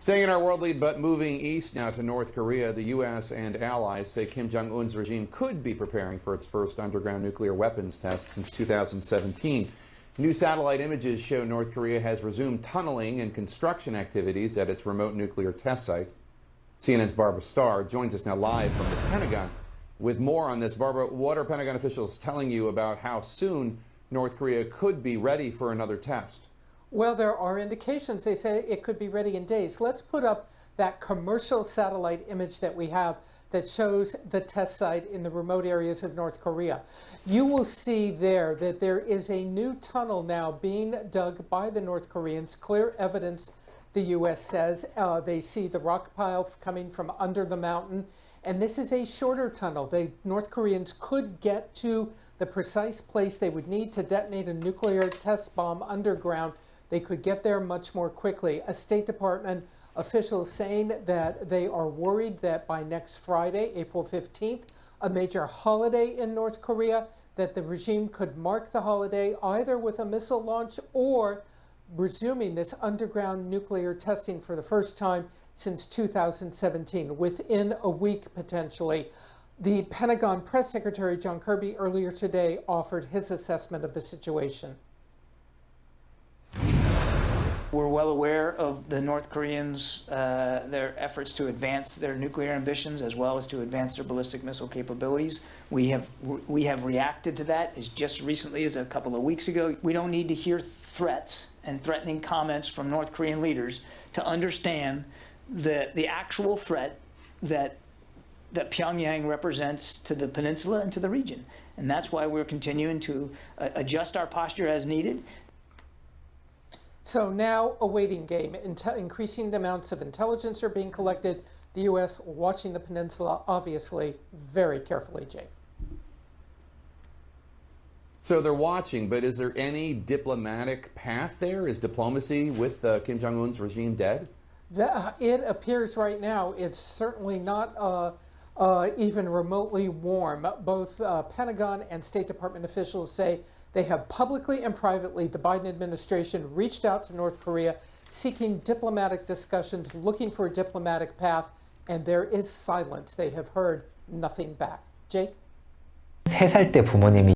Staying in our world lead, but moving east now to North Korea, the U.S. and allies say Kim Jong-un's regime could be preparing for its first underground nuclear weapons test since 2017. New satellite images show North Korea has resumed tunneling and construction activities at its remote nuclear test site. CNN's Barbara Starr joins us now live from the Pentagon with more on this. Barbara, what are Pentagon officials telling you about how soon North Korea could be ready for another test? Well, there are indications. They say it could be ready in days. Let's put up that commercial satellite image that we have that shows the test site in the remote areas of North Korea. You will see there that there is a new tunnel now being dug by the North Koreans. Clear evidence, the U.S. says. They see the rock pile coming from under the mountain. And this is a shorter tunnel. The North Koreans could get to the precise place they would need to detonate a nuclear test bomb underground. They could get there much more quickly. A State Department official saying that they are worried that by next Friday, April 15th, a major holiday in North Korea, that the regime could mark the holiday either with a missile launch or resuming this underground nuclear testing for the first time since 2017, within a week potentially. The Pentagon Press Secretary John Kirby earlier today offered his assessment of the situation. We're well aware of the North Koreans, their efforts to advance their nuclear ambitions as well as to advance their ballistic missile capabilities. We have reacted to that as just recently as a couple of weeks ago. We don't need to hear threats and threatening comments from North Korean leaders to understand the actual threat that Pyongyang represents to the peninsula and to the region. And that's why we're continuing to adjust our posture as needed. So now a waiting game. Increasing the amounts of intelligence are being collected. The U.S. watching the peninsula, obviously, very carefully, Jake. So they're watching, but is there any diplomatic path there? Is diplomacy with Kim Jong-un's regime dead? It appears right now it's certainly not even remotely warm. Both Pentagon and State Department officials say they have publicly and privately, the Biden administration reached out to North Korea seeking diplomatic discussions, looking for a diplomatic path, and there is silence. They have heard nothing back. Jake? 3살 때 부모님이